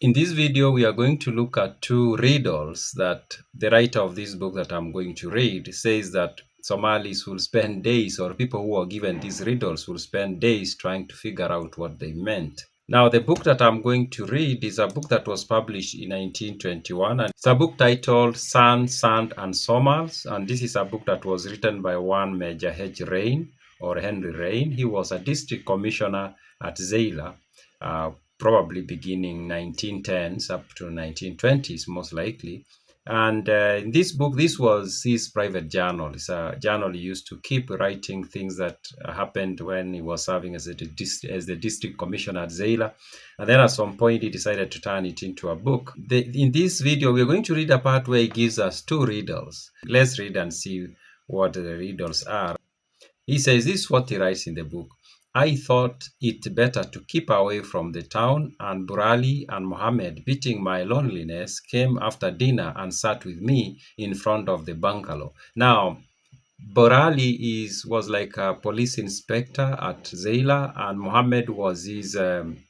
In this video, we are going to look at two riddles that the writer of this book that I'm going to read says that Somalis will spend days, or people who are given these riddles will spend days trying to figure out what they meant. Now, the book that I'm going to read is a book that was published in 1921, and it's a book titled Sun, Sand, and Somals. And this is a book that was written by one Major H. Rain, or Henry Rain. He was a district commissioner at Zeila, probably beginning 1910s up to 1920s, most likely. And in this book, this was his private journal. It's a journal he used to keep writing things that happened when he was serving as the district commissioner at Zeila. And then at some point, he decided to turn it into a book. In this video, we're going to read a part where he gives us two riddles. Let's read and see what the riddles are. He says, this is what he writes in the book. I thought it better to keep away from the town, and Burali and Mohammed, beating my loneliness, came after dinner and sat with me in front of the bungalow. Now, Burali was like a police inspector at Zeila, and Mohammed was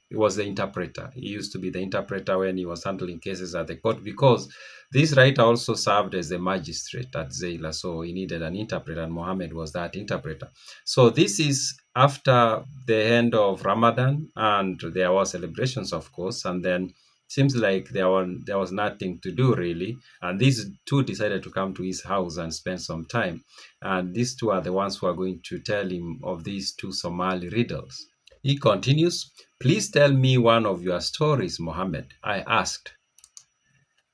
was the interpreter. He used to be the interpreter when he was handling cases at the court, because this writer also served as a magistrate at Zeila, so he needed an interpreter, and Mohammed was that interpreter. So this is after the end of Ramadan, and there were celebrations, of course, and then seems like there was nothing to do really, and these two decided to come to his house and spend some time. And these two are the ones who are going to tell him of these two Somali riddles. He continues, please tell me one of your stories, Mohammed, I asked.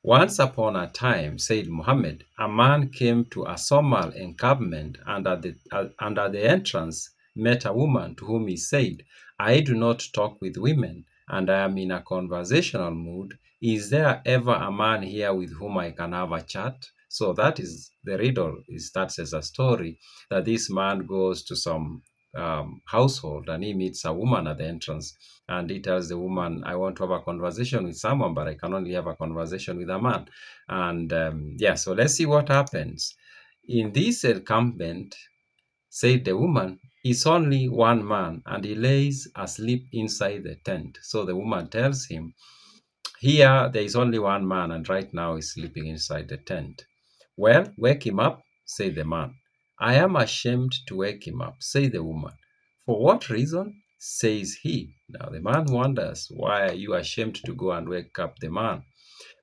Once upon a time, said Mohammed, a man came to a Somal encampment, and at the entrance met a woman to whom he said, I do not talk with women, and I am in a conversational mood. Is there ever a man here with whom I can have a chat? So that is the riddle. It starts as a story that this man goes to some household, and he meets a woman at the entrance, and he tells the woman, I want to have a conversation with someone, but I can only have a conversation with a man. And yeah, so let's see what happens. In this encampment, said the woman, is only one man, and he lays asleep inside the tent. So the woman tells him, here there is only one man, and right now he's sleeping inside the tent. Well, wake him up, said the man. I am ashamed to wake him up, said the woman. For what reason? Says he. Now the man wonders, why are you ashamed to go and wake up the man?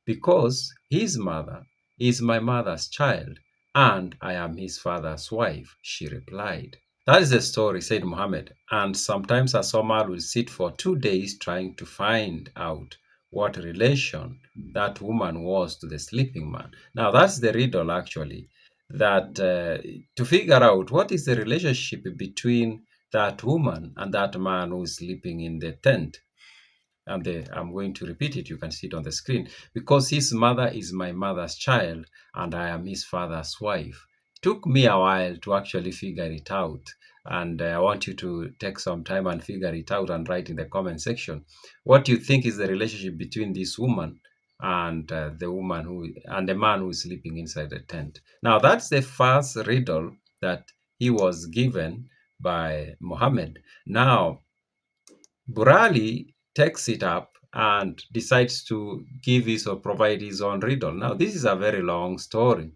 Because his mother is my mother's child, and I am his father's wife, she replied. That is the story, said Muhammad, and sometimes a Somal will sit for 2 days trying to find out what relation that woman was to the sleeping man. Now, that's the riddle, actually, that to figure out what is the relationship between that woman and that man who is sleeping in the tent. And I'm going to repeat it. You can see it on the screen. Because his mother is my mother's child, and I am his father's wife. Took me a while to actually figure it out. And I want you to take some time and figure it out and write in the comment section what you think is the relationship between this woman and the man who is sleeping inside the tent. Now, that's the first riddle that he was given by Muhammad. Now, Burali takes it up and decides to give his or provide his own riddle. Now, this is a very long story,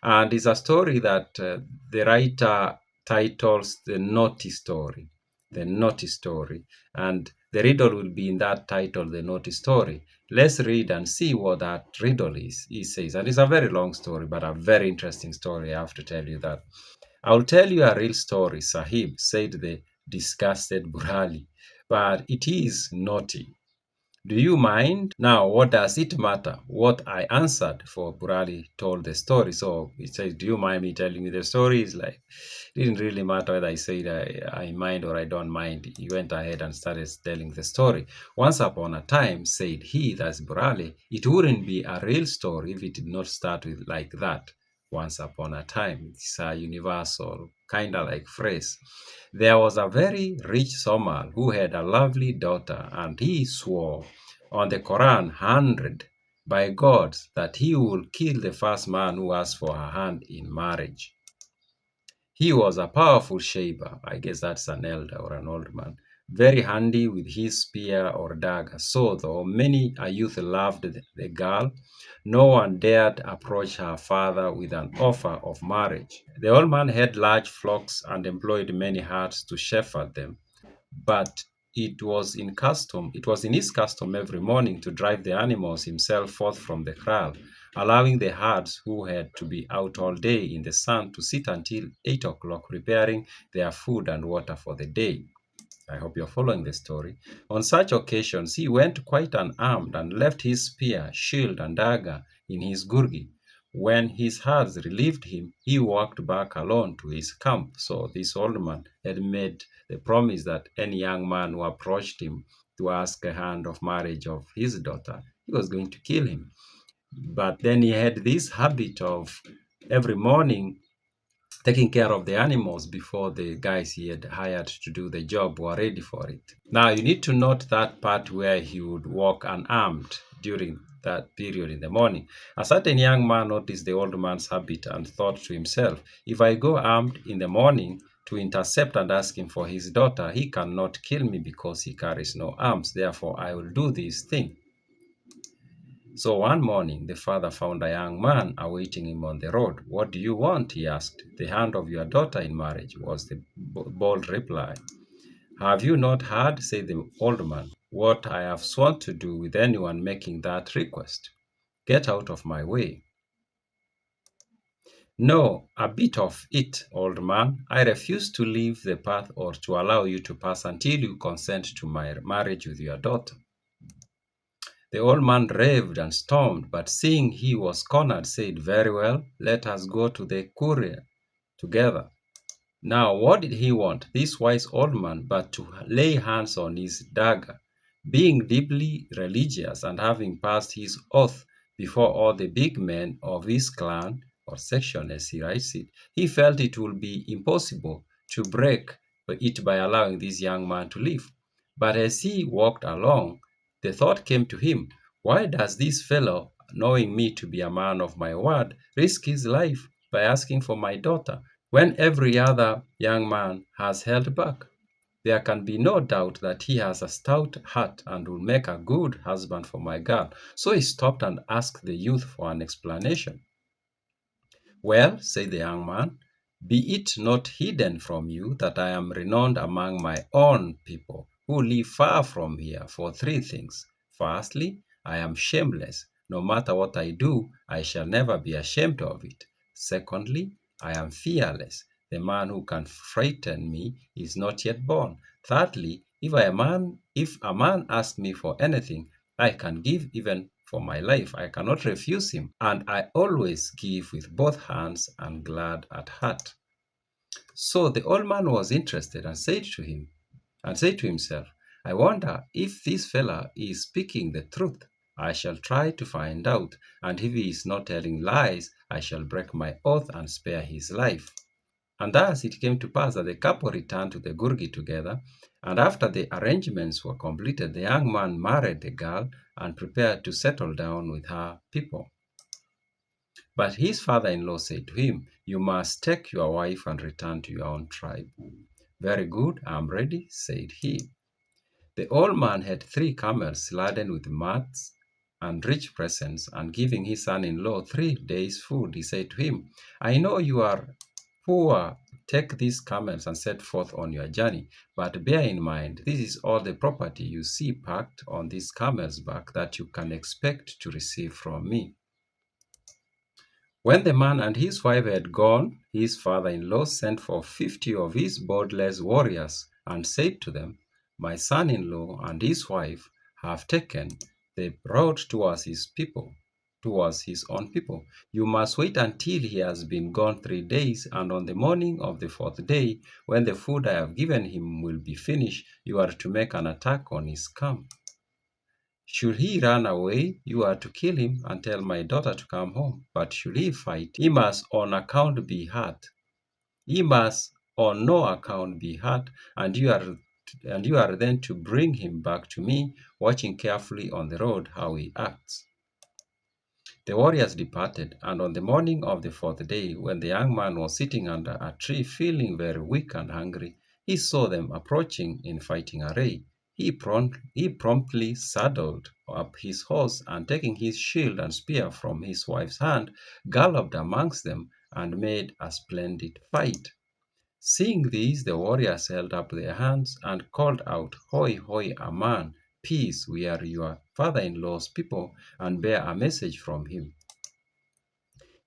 and it's a story that the writer titles The Naughty Story. The Naughty Story. And the riddle will be in that title, The Naughty Story. Let's read and see what that riddle is, he says. And it's a very long story, but a very interesting story, I have to tell you that. I'll tell you a real story, Sahib, said the disgusted Burali, but it is naughty. Do you mind? Now, what does it matter? What I answered, for Burali told the story. So it says, do you mind me telling you the story? It's like, it didn't really matter whether I said I mind or I don't mind. He went ahead and started telling the story. Once upon a time, said he, that's Burali, it wouldn't be a real story if it did not start with like that. Once upon a time. It's a universal, kind of like phrase. There was a very rich Somal who had a lovely daughter, and he swore on the Quran 100 by God that he would kill the first man who asked for her hand in marriage. He was a powerful Sheba. I guess that's an elder or an old man. very handy with his spear or dagger. So, though many a youth loved the girl, no one dared approach her father with an offer of marriage. The old man had large flocks and employed many herds to shepherd them, but it was in his custom every morning to drive the animals himself forth from the kraal, allowing the herds who had to be out all day in the sun to sit until 8 o'clock preparing their food and water for the day. I hope you're following the story. On such occasions, he went quite unarmed and left his spear, shield, and dagger in his gurgi. When his herds relieved him, he walked back alone to his camp. So this old man had made the promise that any young man who approached him to ask a hand of marriage of his daughter, he was going to kill him. But then he had this habit of every morning taking care of the animals before the guys he had hired to do the job were ready for it. Now, you need to note that part where he would walk unarmed during that period in the morning. A certain young man noticed the old man's habit and thought to himself, if I go armed in the morning to intercept and ask him for his daughter, he cannot kill me because he carries no arms. Therefore, I will do this thing. So one morning, the father found a young man awaiting him on the road. What do you want? He asked. The hand of your daughter in marriage, was the bold reply. Have you not heard, said the old man, what I have sworn to do with anyone making that request? Get out of my way. No, a bit of it, old man. I refuse to leave the path or to allow you to pass until you consent to my marriage with your daughter. The old man raved and stormed, but seeing he was cornered, said, very well, let us go to the courier together. Now, what did he want, this wise old man, but to lay hands on his dagger? Being deeply religious and having passed his oath before all the big men of his clan or section, as he writes it, he felt it would be impossible to break it by allowing this young man to live. But as he walked along, the thought came to him, why does this fellow, knowing me to be a man of my word, risk his life by asking for my daughter, when every other young man has held back? There can be no doubt that he has a stout heart and will make a good husband for my girl. So he stopped and asked the youth for an explanation. Well, said the young man, be it not hidden from you that I am renowned among my own people who live far from here for three things. Firstly, I am shameless. No matter what I do, I shall never be ashamed of it. Secondly, I am fearless. The man who can frighten me is not yet born. Thirdly, if a man asks me for anything, I can give even for my life. I cannot refuse him, and I always give with both hands and glad at heart. So the old man was interested and said to himself, I wonder if this fellow is speaking the truth. I shall try to find out, and if he is not telling lies, I shall break my oath and spare his life. And thus it came to pass that the couple returned to the Gurgi together, and after the arrangements were completed, the young man married the girl and prepared to settle down with her people. But his father-in-law said to him, you must take your wife and return to your own tribe. Very good, I am ready, said he. The old man had 3 camels laden with mats and rich presents, and giving his son-in-law 3 days' food, he said to him, I know you are poor. Take these camels and set forth on your journey. But bear in mind, this is all the property you see packed on this camel's back that you can expect to receive from me. When the man and his wife had gone, his father-in-law sent for 50 of his bodiless warriors and said to them, my son-in-law and his wife have taken the road towards his own people. You must wait until he has been gone 3 days, and on the morning of the 4th day, when the food I have given him will be finished, you are to make an attack on his camp. Should he run away, you are to kill him and tell my daughter to come home. But should he fight, he must on account be hurt. He must on no account be hurt, and you are then to bring him back to me, watching carefully on the road how he acts. The warriors departed, and on the morning of the 4th day, when the young man was sitting under a tree feeling very weak and hungry, He saw them approaching in fighting array. He promptly saddled up his horse and taking his shield and spear from his wife's hand, galloped amongst them and made a splendid fight. Seeing this, the warriors held up their hands and called out, "Hoi, hoi, Aman! Peace, we are your father-in-law's people and bear a message from him."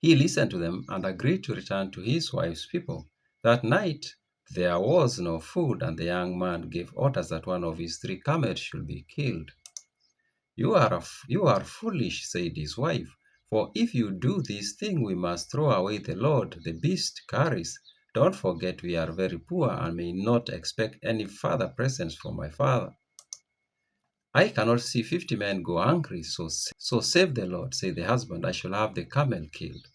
He listened to them and agreed to return to his wife's people. That night there was no food, and the young man gave orders that one of his 3 camels should be killed. You are foolish," said his wife, "for if you do this thing, we must throw away the load the beast carries. Don't forget we are very poor and may not expect any further presents from my father. I cannot see 50 men go hungry, so save the Lord," said the husband. "I shall have the camel killed."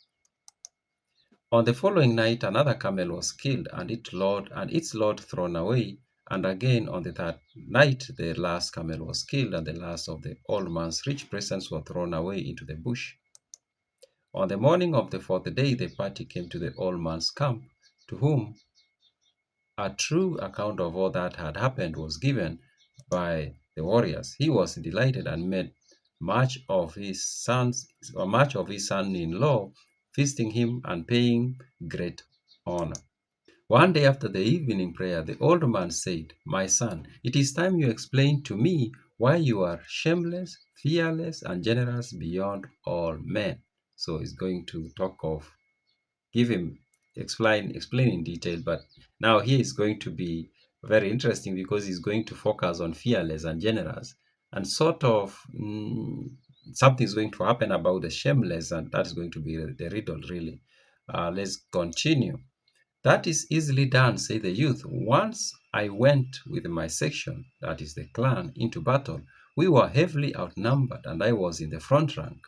On the following night another camel was killed and its load thrown away, and again on the third night the last camel was killed and the last of the old man's rich presents were thrown away into the bush. On the morning of the fourth day the party came to the old man's camp, to whom a true account of all that had happened was given by the warriors. He was delighted and made much of his son-in-law, feasting him and paying great honor. One day after the evening prayer, the old man said, "My son, it is time you explain to me why you are shameless, fearless, and generous beyond all men." So he's going to talk of give him explain in detail, but now here is going to be very interesting because he's going to focus on fearless and generous, and sort of something is going to happen about the shameless, and that is going to be the riddle really. Let's continue. "That is easily done," said the youth. "Once I went with my section, that is the clan, into battle. We were heavily outnumbered and I was in the front rank.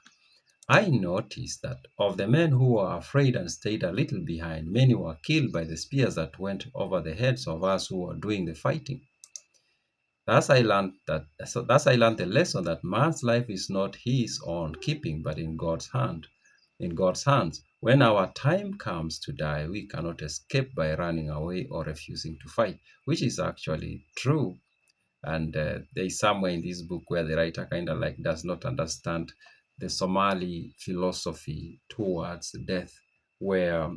I noticed that of the men who were afraid and stayed a little behind, many were killed by the spears that went over the heads of us who were doing the fighting. Thus I learned the lesson that man's life is not his own keeping, but in God's hand. In God's hands. When our time comes to die, we cannot escape by running away or refusing to fight," which is actually true. And there is somewhere in this book where the writer kind of like does not understand the Somali philosophy towards death, where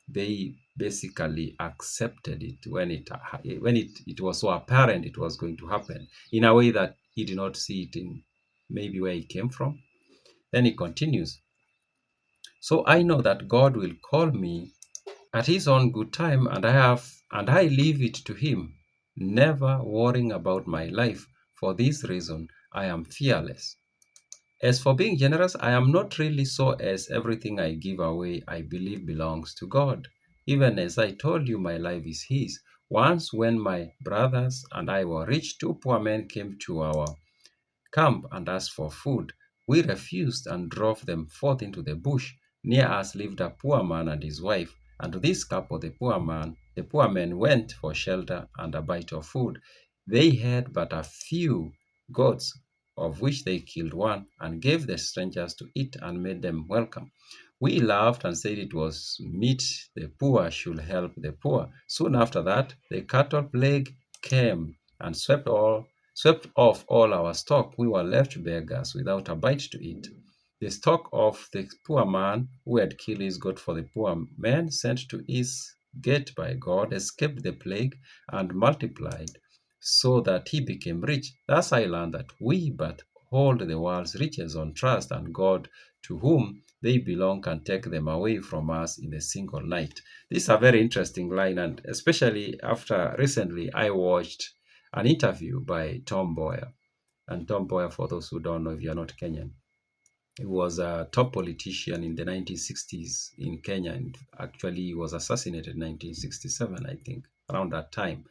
they basically accepted it when it was so apparent it was going to happen, in a way that he did not see it in maybe where he came from. Then he continues, "So I know that God will call me at his own good time, and I leave it to him, never worrying about my life. For this reason, I am fearless. As for being generous, I am not really so, as everything I give away I believe belongs to God. Even as I told you, my life is his. Once when my brothers and I were rich, 2 poor men came to our camp and asked for food. We refused and drove them forth into the bush. Near us lived a poor man and his wife, and to this couple the poor men went for shelter and a bite of food. They had but a few goats, of which they killed one and gave the strangers to eat and made them welcome. We laughed and said it was meet the poor should help the poor. Soon after that, the cattle plague came and swept off all our stock. We were left beggars without a bite to eat. The stock of the poor man who had killed his goat for the poor man sent to his gate by God escaped the plague and multiplied, so that he became rich. Thus I learned that we but hold the world's riches on trust, and God, to whom they belong, can take them away from us in a single night." This is a very interesting line, and especially after recently I watched an interview by Tom Boyer. And Tom Boyer, for those who don't know, if you're not Kenyan, he was a top politician in the 1960s in Kenya. And actually, he was assassinated in 1967, I think, around that time.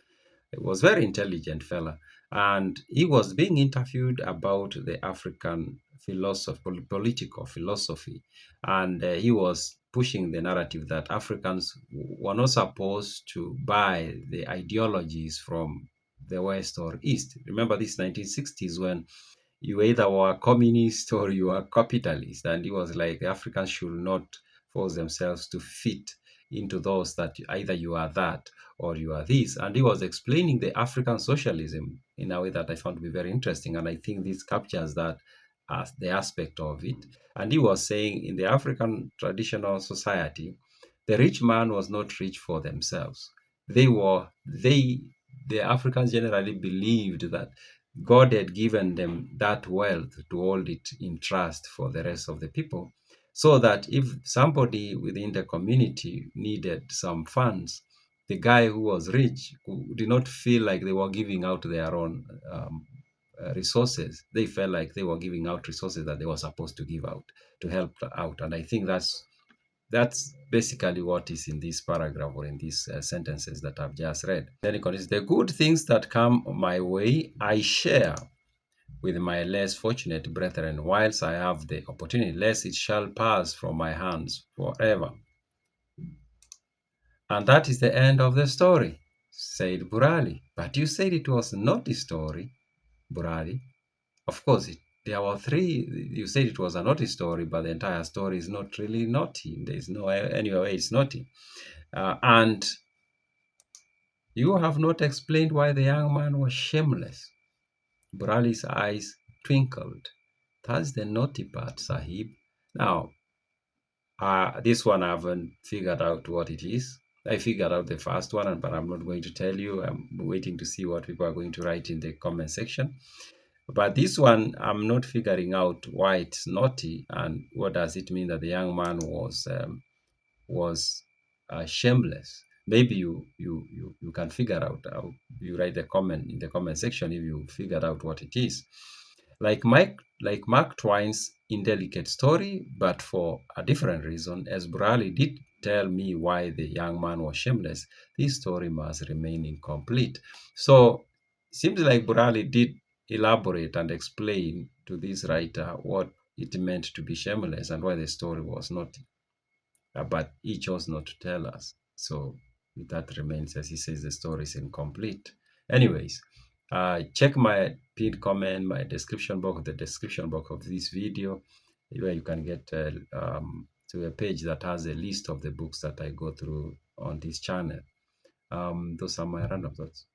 He was a very intelligent fella. And he was being interviewed about the African philosophy, political philosophy. And he was pushing the narrative that Africans were not supposed to buy the ideologies from the West or East. Remember this 1960s when you either were communist or you were capitalist, and it was like Africans should not force themselves to fit into those that either you are that or you are this. And he was explaining the African socialism in a way that I found to be very interesting. And I think this captures that as the aspect of it. And he was saying in the African traditional society, the rich man was not rich for themselves. The Africans generally believed that God had given them that wealth to hold it in trust for the rest of the people, so that if somebody within the community needed some funds, the guy who was rich did not feel like they were giving out their own resources. They felt like they were giving out resources that they were supposed to give out to help out. And I think that's basically what is in this paragraph or in these sentences that I've just read. Then it continues, the good things that come my way, I share with my less fortunate brethren, whilst I have the opportunity, lest it shall pass from my hands forever. And that is the end of the story, said Burali. But you said it was not the story, Burali. Of course, there were three. You said it was a naughty story, but the entire story is not really naughty. There is no anywhere way it's naughty. And you have not explained why the young man was shameless. Burali's eyes twinkled. That's the naughty part, Sahib. Now, this one I haven't figured out what it is. I figured out the first one, but I'm not going to tell you. I'm waiting to see what people are going to write in the comment section. But this one, I'm not figuring out why it's naughty and what does it mean that the young man was shameless. Maybe you can figure out. You write the comment in the comment section if you figured out what it is. Like Mark Twain's indelicate story, but for a different reason, as Burali did tell me why the young man was shameless, this story must remain incomplete. So it seems like Burali did elaborate and explain to this writer what it meant to be shameless and why the story was not, but he chose not to tell us. So that remains, as he says, the story is incomplete. Anyways, check my pinned comment, my description box, the description box of this video, where you can get to a page that has a list of the books that I go through on this channel. Those are my random thoughts.